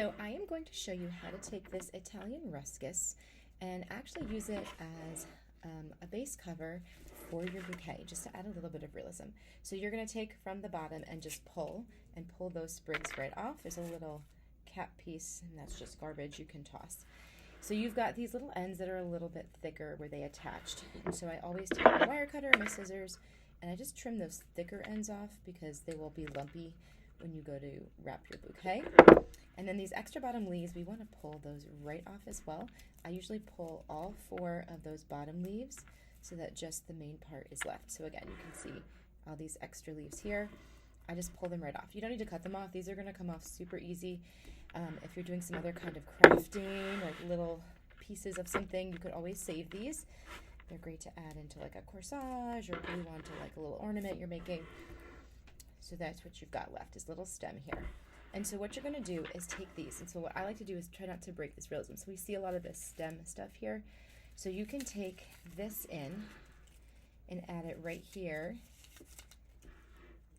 So I am going to show you how to take this Italian ruscus and actually use it as a base cover for your bouquet, just to add a little bit of realism. So you're going to take from the bottom and just pull those sprigs right off. There's a little cap piece, and that's just garbage you can toss. So you've got these little ends that are a little bit thicker where they attached. And so I always take my wire cutter or my scissors, and I just trim those thicker ends off because they will be lumpy when you go to wrap your bouquet. And then these extra bottom leaves, we want to pull those right off as well. I usually pull all 4 of those bottom leaves so that just the main part is left. So again, you can see all these extra leaves here. I just pull them right off. You don't need to cut them off. These are going to come off super easy. If you're doing some other kind of crafting, like little pieces of something, you could always save these. They're great to add into like a corsage or glue onto like a little ornament you're making. So that's what you've got left, is little stem here. And so what you're going to do is take these. And so what I like to do is try not to break this realism. So we see a lot of this stem stuff here. So you can take this in and add it right here.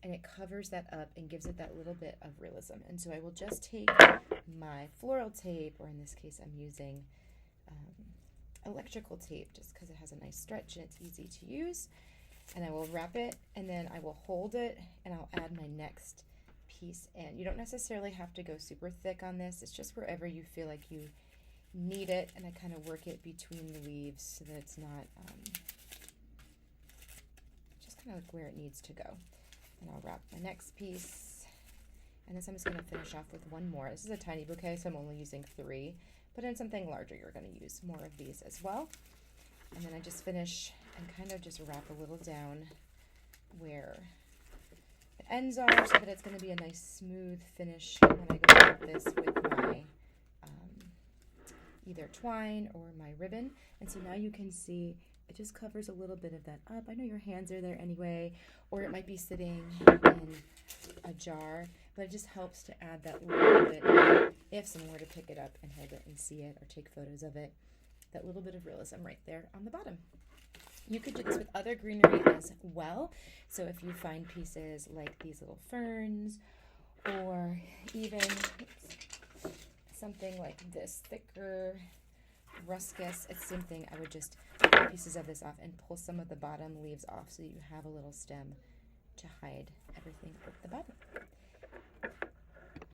And it covers that up and gives it that little bit of realism. And so I will just take my floral tape, or in this case I'm using electrical tape just because it has a nice stretch and it's easy to use. And I will wrap it, and then I will hold it, and I'll add my next piece in. You don't necessarily have to go super thick on this. It's just wherever you feel like you need it, and I kind of work it between the leaves so that it's not just kind of like where it needs to go. And I'll wrap my next piece, and this I'm just going to finish off with one more. This is a tiny bouquet, so I'm only using 3, but in something larger you're going to use more of these as well. And then I just finish and kind of just wrap a little down where it ends are so that it's going to be a nice smooth finish when I go to wrap this with my either twine or my ribbon. And so now you can see it just covers a little bit of that up. I know your hands are there anyway, or it might be sitting in a jar, but it just helps to add that little bit, if someone were to pick it up and hold it and see it or take photos of it, that little bit of realism right there on the bottom. You could do this with other greenery as well. So if you find pieces like these little ferns, or even something like this thicker ruscus, it's the same thing. I would just take pieces of this off and pull some of the bottom leaves off so you have a little stem to hide everything at the bottom.